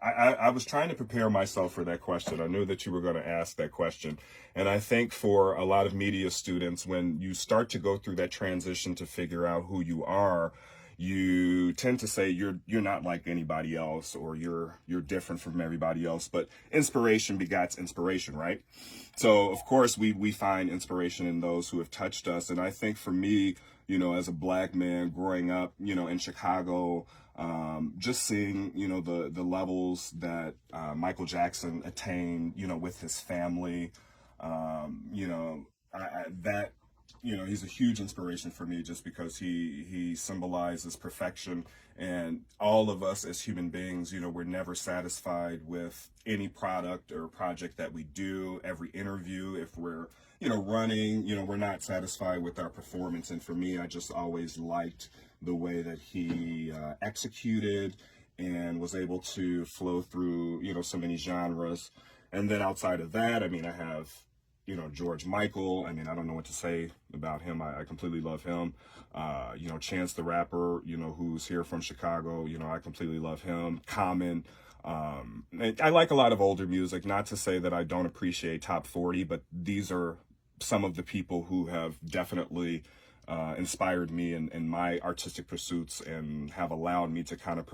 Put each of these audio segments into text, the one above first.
I was trying to prepare myself for that question. I knew that you were going to ask that question. And I think for a lot of media students, when you start to go through that transition to figure out who you are, you tend to say you're not like anybody else, or you're different from everybody else. But inspiration begets inspiration, right? So of course we find inspiration in those who have touched us. And I think for me, as a black man growing up, in Chicago, just seeing, the levels that Michael Jackson attained, with his family, that, he's a huge inspiration for me, just because he symbolizes perfection. And all of us as human beings, we're never satisfied with any product or project that we do. Every interview, if we're, running, we're not satisfied with our performance. And for me, I just always liked the way that he executed and was able to flow through, so many genres. And then outside of that, I have, George Michael. I don't know what to say about him. I completely love him. Chance the Rapper, who's here from Chicago, I completely love him. Common. And I like a lot of older music, not to say that I don't appreciate top 40, but these are some of the people who have definitely inspired me in my artistic pursuits, and have allowed me to kind of,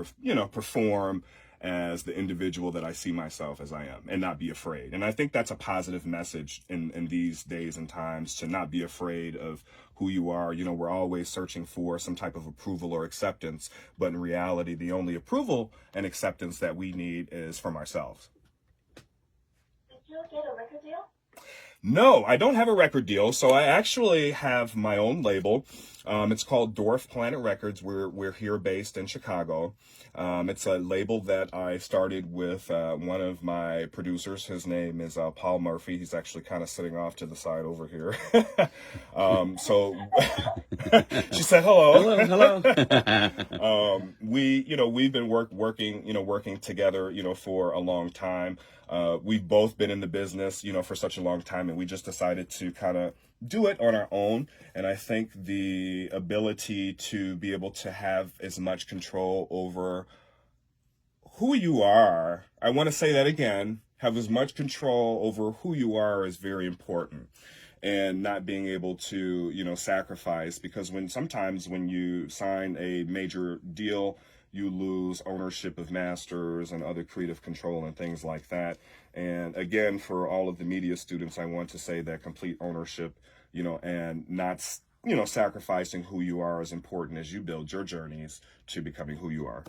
perform as the individual that I see myself as I am, and not be afraid. And I think that's a positive message in these days and times, to not be afraid of who you are. We're always searching for some type of approval or acceptance, but in reality, the only approval and acceptance that we need is from ourselves. Did you get a record deal? No, I don't have a record deal. So I actually have my own label. It's called Dwarf Planet Records. We're here based in Chicago. It's a label that I started with one of my producers. His name is Paul Murphy. He's actually kind of sitting off to the side over here. So she said hello. Hello. We've been working together, for a long time. We've both been in the business, for such a long time, and we just decided to kind of do it on our own. And I think the ability to be able to have as much control over who you are, I want to say that again, have as much control over who you are is very important. And not being able to, sacrifice, because sometimes when you sign a major deal, you lose ownership of masters and other creative control and things like that. And again, for all of the media students, I want to say that complete ownership, and not, sacrificing who you are is important as you build your journeys to becoming who you are.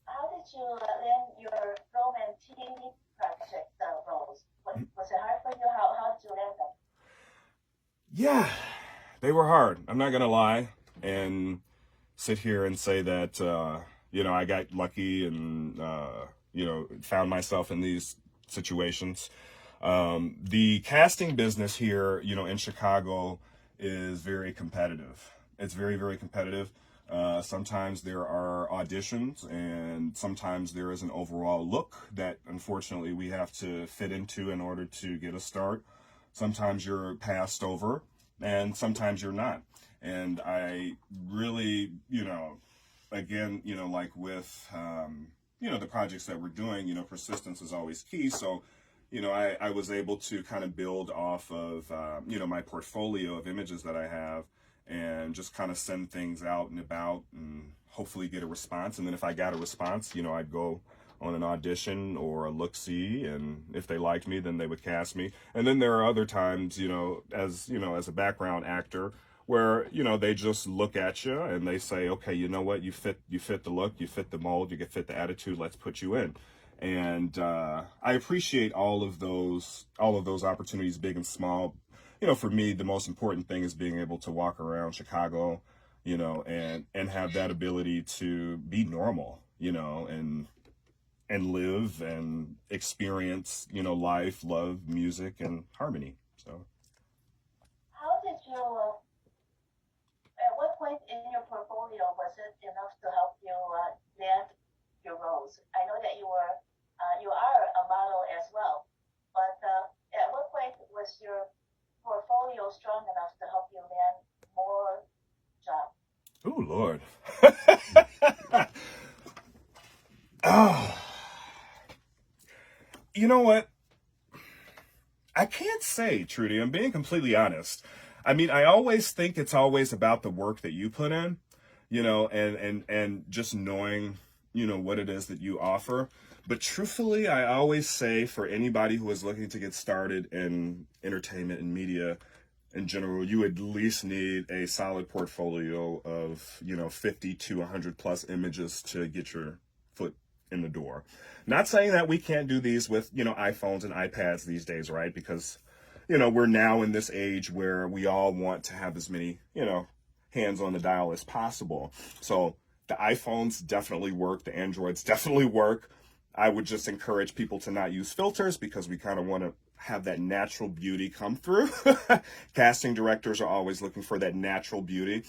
How did you land your film and TV project roles? Was it hard for you? How did you land them? Yeah, they were hard. I'm not going to lie and sit here and say that, I got lucky and, found myself in these situations. The casting business here, in Chicago is very competitive. It's very, very competitive. Sometimes there are auditions, and sometimes there is an overall look that unfortunately we have to fit into in order to get a start. Sometimes you're passed over, and sometimes you're not. And I really, again, like with, the projects that we're doing, persistence is always key. So, I was able to kind of build off of, my portfolio of images that I have, and just kind of send things out and about and hopefully get a response. And then if I got a response, I'd go on an audition or a look-see, and if they liked me, then they would cast me. And then there are other times, as a background actor, where, they just look at you and they say, okay, you know what, you fit the look, you fit the mold, you can fit the attitude, let's put you in. And I appreciate all of those opportunities, big and small. For me, the most important thing is being able to walk around Chicago, and have that ability to be normal, and live and experience, life, love, music, and harmony. So How did you, at what point in your portfolio was it enough to help you land your roles? I know that you are a model as well, but at what point was your portfolio strong enough to help you land more jobs? Oh, Lord. Oh, you know what? I can't say, Trudy. I'm being completely honest. I mean, I always think it's always about the work that you put in, and just knowing, what it is that you offer. But truthfully, I always say for anybody who is looking to get started in entertainment and media in general, you at least need a solid portfolio of, 50 to 100 plus images to get your foot in the door. Not saying that we can't do these with, iPhones and iPads these days, right? Because, we're now in this age where we all want to have as many, hands on the dial as possible. So the iPhones definitely work. The Androids definitely work. I would just encourage people to not use filters because we kind of want to have that natural beauty come through. Casting directors are always looking for that natural beauty.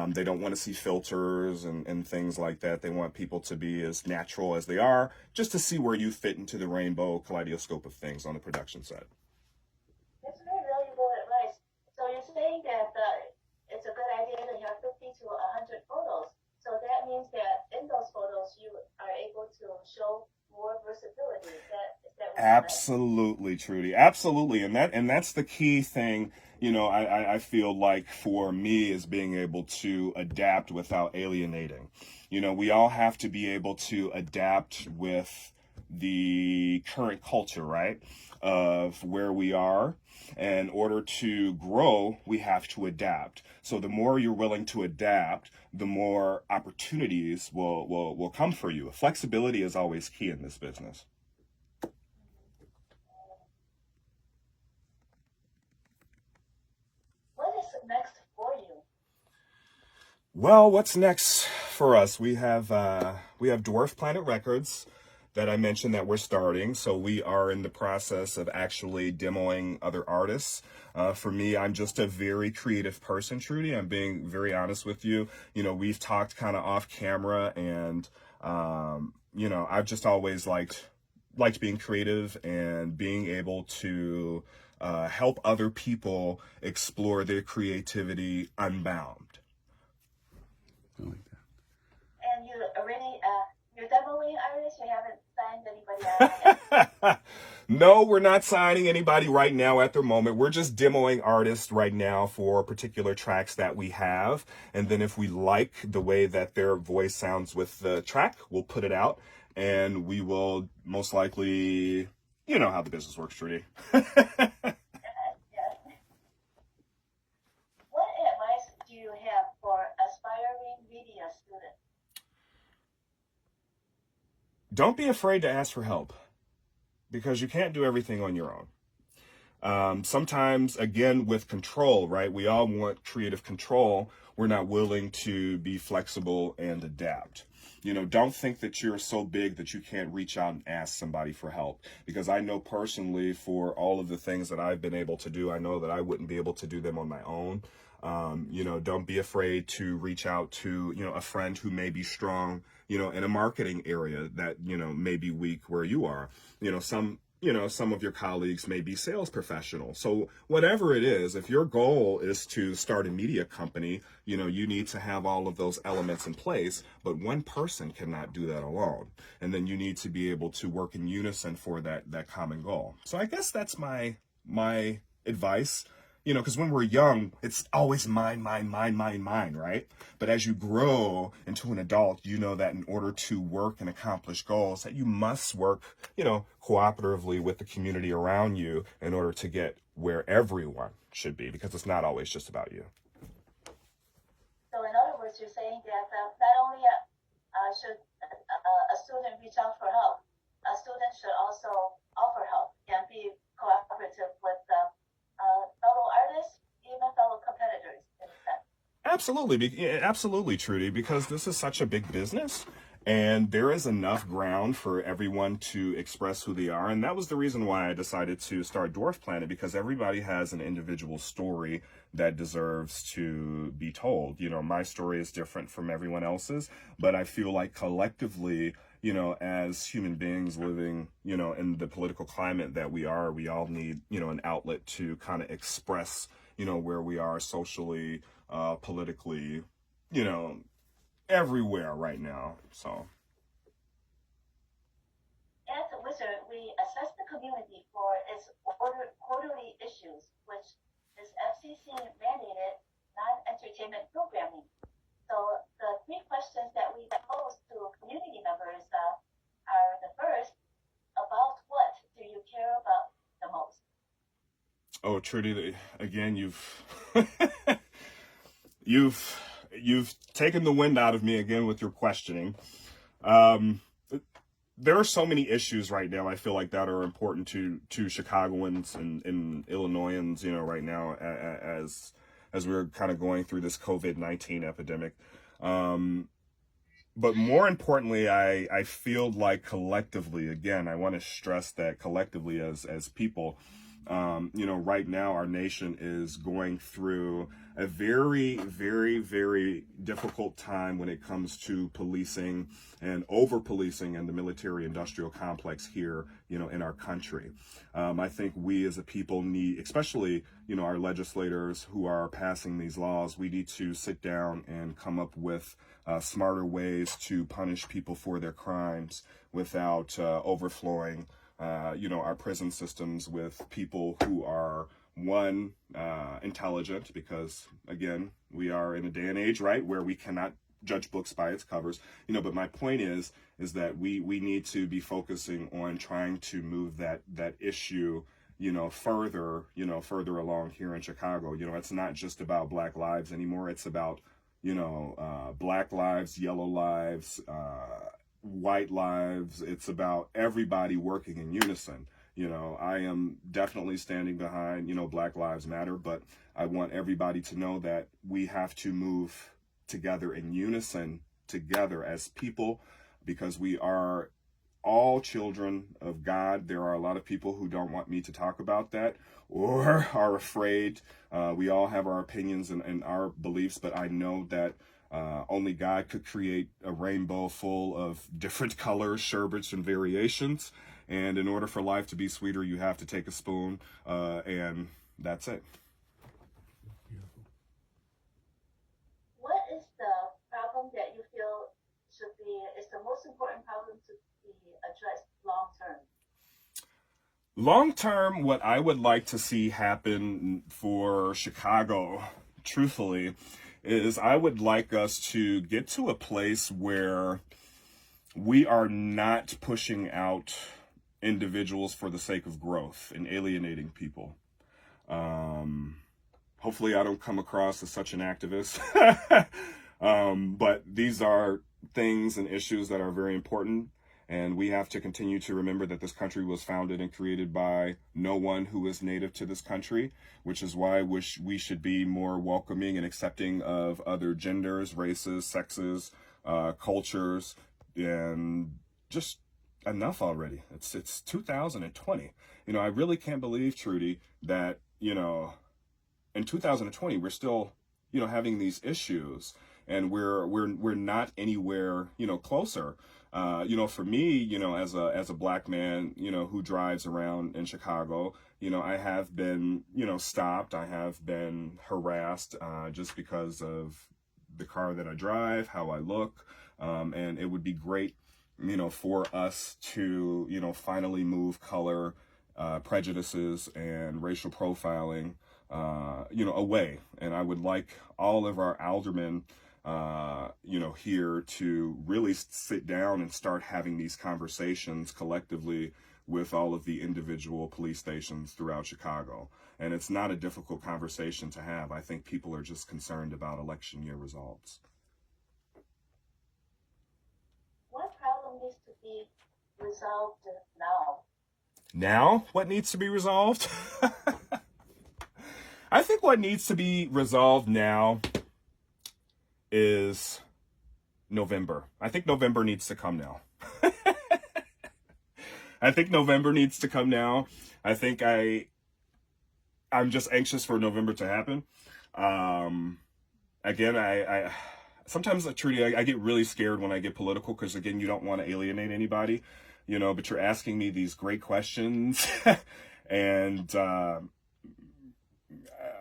They don't want to see filters and things like that. They want people to be as natural as they are, just to see where you fit into the rainbow kaleidoscope of things on the production set. That's very valuable advice. So you're saying that it's a good idea to have 50 to 100 photos. So that means that in those photos you are able to show more versatility. Is that what Absolutely, Trudy. Absolutely. And that's the key thing, I feel like for me is being able to adapt without alienating. We all have to be able to adapt with the current culture, right? Of where we are. In order to grow, we have to adapt. So the more you're willing to adapt, the more opportunities will come for you. Flexibility is always key in this business. What is next for you? Well, what's next for us? We have Dwarf Planet Records that I mentioned that we're starting. So we are in the process of actually demoing other artists. For me, I'm just a very creative person, Trudy. I'm being very honest with you. We've talked kind of off camera, and I've just always liked being creative and being able to help other people explore their creativity unbound. I like that. And you already you're demoing artists. You haven't signed anybody out yet. No, we're not signing anybody right now at the moment. We're just demoing artists right now for particular tracks that we have. And then if we like the way that their voice sounds with the track, we'll put it out. And we will most likely, you know how the business works, Trudy. Yes. What advice do you have for aspiring media students? Don't be afraid to ask for help, because you can't do everything on your own. Sometimes, again, with control, right? We all want creative control. We're not willing to be flexible and adapt. Don't think that you're so big that you can't reach out and ask somebody for help. Because I know personally, for all of the things that I've been able to do, I know that I wouldn't be able to do them on my own. Don't be afraid to reach out to, a friend who may be strong, in a marketing area that, may be weak where you are. Some of your colleagues may be sales professionals. So whatever it is, if your goal is to start a media company, you need to have all of those elements in place, but one person cannot do that alone. And then you need to be able to work in unison for that common goal. So I guess that's my advice. Because when we're young, it's always mine, right? But as you grow into an adult, you know that in order to work and accomplish goals, that you must work, cooperatively with the community around you in order to get where everyone should be, because it's not always just about you. So in other words, you're saying that not only should a student reach out for help, a student should also offer help and be cooperative with fellow artists, even fellow competitors, in a sense. Absolutely, Trudy, because this is such a big business, and there is enough ground for everyone to express who they are. And that was the reason why I decided to start Dwarf Planet, because everybody has an individual story that deserves to be told. My story is different from everyone else's, but I feel like collectively, as human beings living, in the political climate that we are, we all need, an outlet to kind of express, where we are socially, politically, everywhere right now. So we assess the community for its quarterly issues, which is FCC mandated non-entertainment programming. So the three questions that we pose to community members are the first, about what do you care about the most? Oh, Trudy, again, you've taken the wind out of me again with your questioning. There are so many issues right now, I feel like, that are important to Chicagoans and Illinoisans, you know, right now, as we're kind of going through this COVID-19 epidemic. But more importantly, I feel like collectively, again, I want to stress that collectively as people, you know, right now our nation is going through a very, very, very difficult time when it comes to policing and over-policing in the military-industrial complex here, you know, in our country. I think we as a people need, especially, you know, our legislators who are passing these laws, we need to sit down and come up with smarter ways to punish people for their crimes without overflowing, you know, our prison systems with people who are, one, intelligent, because again, we are in a day and age, right, where we cannot judge books by its covers, you know. But my point is that we need to be focusing on trying to move that issue, you know, further along here in Chicago. You know, it's not just about Black lives anymore. It's about, you know, Black lives, yellow lives, white lives. It's about everybody working in unison. You know, I am definitely standing behind, you know, Black Lives Matter, but I want everybody to know that we have to move together in unison, together as people, because we are all children of God. There are a lot of people who don't want me to talk about that or are afraid. We all have our opinions and our beliefs, but I know that only God could create a rainbow full of different colors, sherbets, and variations. And in order for life to be sweeter, you have to take a spoon, and that's it. What is the problem that you feel is the most important problem to be addressed long term? Long term, what I would like to see happen for Chicago, truthfully, is I would like us to get to a place where we are not pushing out individuals for the sake of growth and alienating people. Hopefully I don't come across as such an activist, but these are things and issues that are very important, and we have to continue to remember that this country was founded and created by no one who is native to this country, which is why we should be more welcoming and accepting of other genders, races, sexes, cultures, and just enough already. It's 2020. You know, I really can't believe, Trudy, that, you know, in 2020 we're still, you know, having these issues, and we're not anywhere, you know, closer. You know, for me, you know, as a Black man, you know, who drives around in Chicago, you know, I have been, you know, stopped. I have been harassed just because of the car that I drive, how I look, and it would be great, you know, for us to, you know, finally move color prejudices and racial profiling, you know, away. And I would like all of our aldermen, you know, here to really sit down and start having these conversations collectively with all of the individual police stations throughout Chicago. And it's not a difficult conversation to have. I think people are just concerned about election year results. What problem needs to be resolved now? Now, what needs to be resolved? I think what needs to be resolved now is November. I think November needs to come now. I think November needs to come now. I think I'm just anxious for November to happen. Again, I sometimes, Trudy, I get really scared when I get political, because again, you don't want to alienate anybody, you know, but you're asking me these great questions. And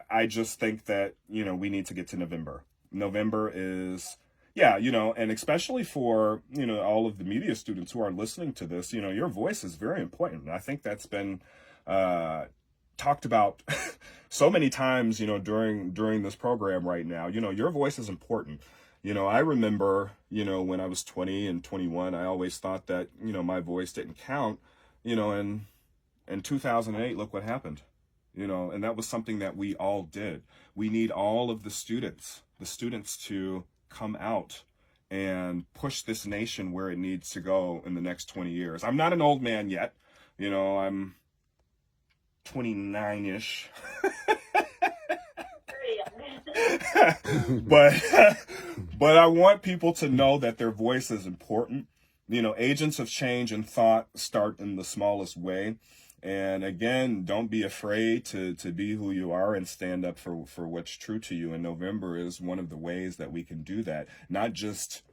I just think that, you know, we need to get to November. November is, yeah, and especially for, all of the media students who are listening to this, your voice is very important. I think that's been talked about so many times, during this program right now. Your voice is important. I remember, when I was 20 and 21, I always thought that, my voice didn't count, and in 2008, look what happened, and that was something that we all did. We need all of the students to come out and push this nation where it needs to go in the next 20 years. I'm not an old man yet. I'm 29-ish. but but I want people to know that their voice is important. Agents of change and thought start in the smallest way. And again, don't be afraid to be who you are and stand up for what's true to you. And November is one of the ways that we can do that, not just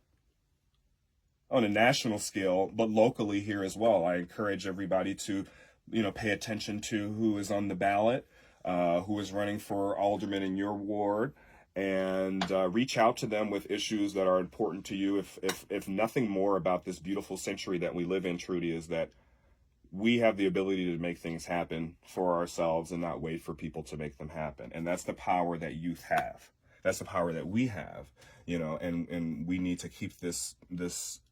on a national scale, but locally here as well. I encourage everybody to, pay attention to who is on the ballot, who is running for alderman in your ward, and reach out to them with issues that are important to you. If nothing more about this beautiful century that we live in, Trudy, is that we have the ability to make things happen for ourselves and not wait for people to make them happen. And that's the power that youth have. That's the power that we have, and we need to keep this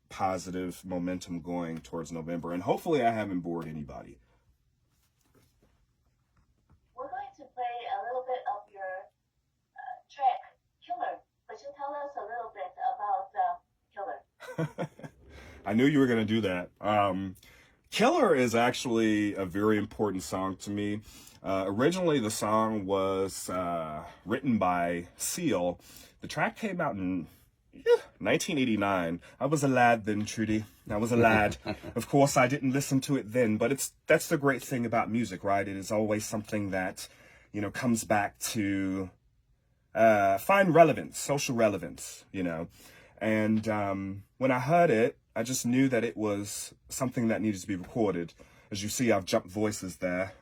positive momentum going towards November. And hopefully I haven't bored anybody. We're going to play a little bit of your track, Killer. Could you tell us a little bit about Killer? I knew you were going to do that. Killer is actually a very important song to me. Originally, the song was written by Seal. The track came out in 1989. I was a lad then, Trudy. I was a lad. Of course, I didn't listen to it then, but that's the great thing about music, right? It is always something that, comes back to find relevance, social relevance, And when I heard it, I just knew that it was something that needed to be recorded. As you see, I've jumped voices there.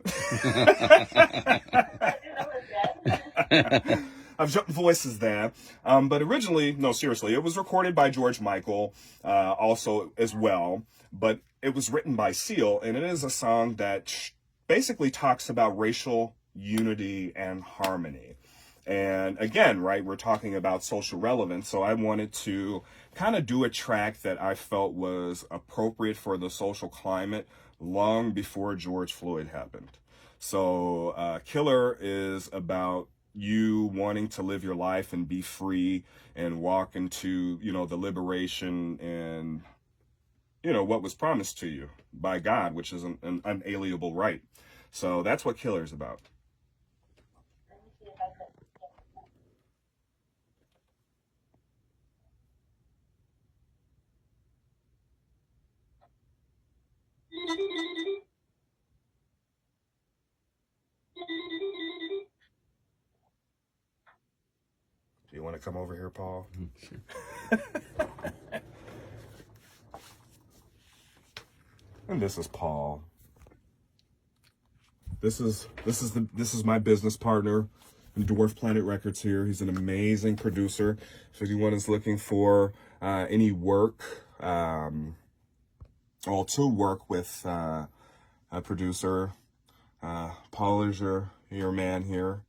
I've jumped voices there. But originally, no, seriously, it was recorded by George Michael also as well. But it was written by Seal, and it is a song that basically talks about racial unity and harmony. And again, right, we're talking about social relevance. So I wanted to kind of do a track that I felt was appropriate for the social climate long before George Floyd happened. So Killer is about you wanting to live your life and be free and walk into, the liberation and, what was promised to you by God, which is an unalienable right. So that's what Killer is about. Do you want to come over here, Paul? Sure. And this is Paul. This is my business partner in Dwarf Planet Records here. He's an amazing producer. If anyone is looking for any work, or to work with a producer, Paul is your man here.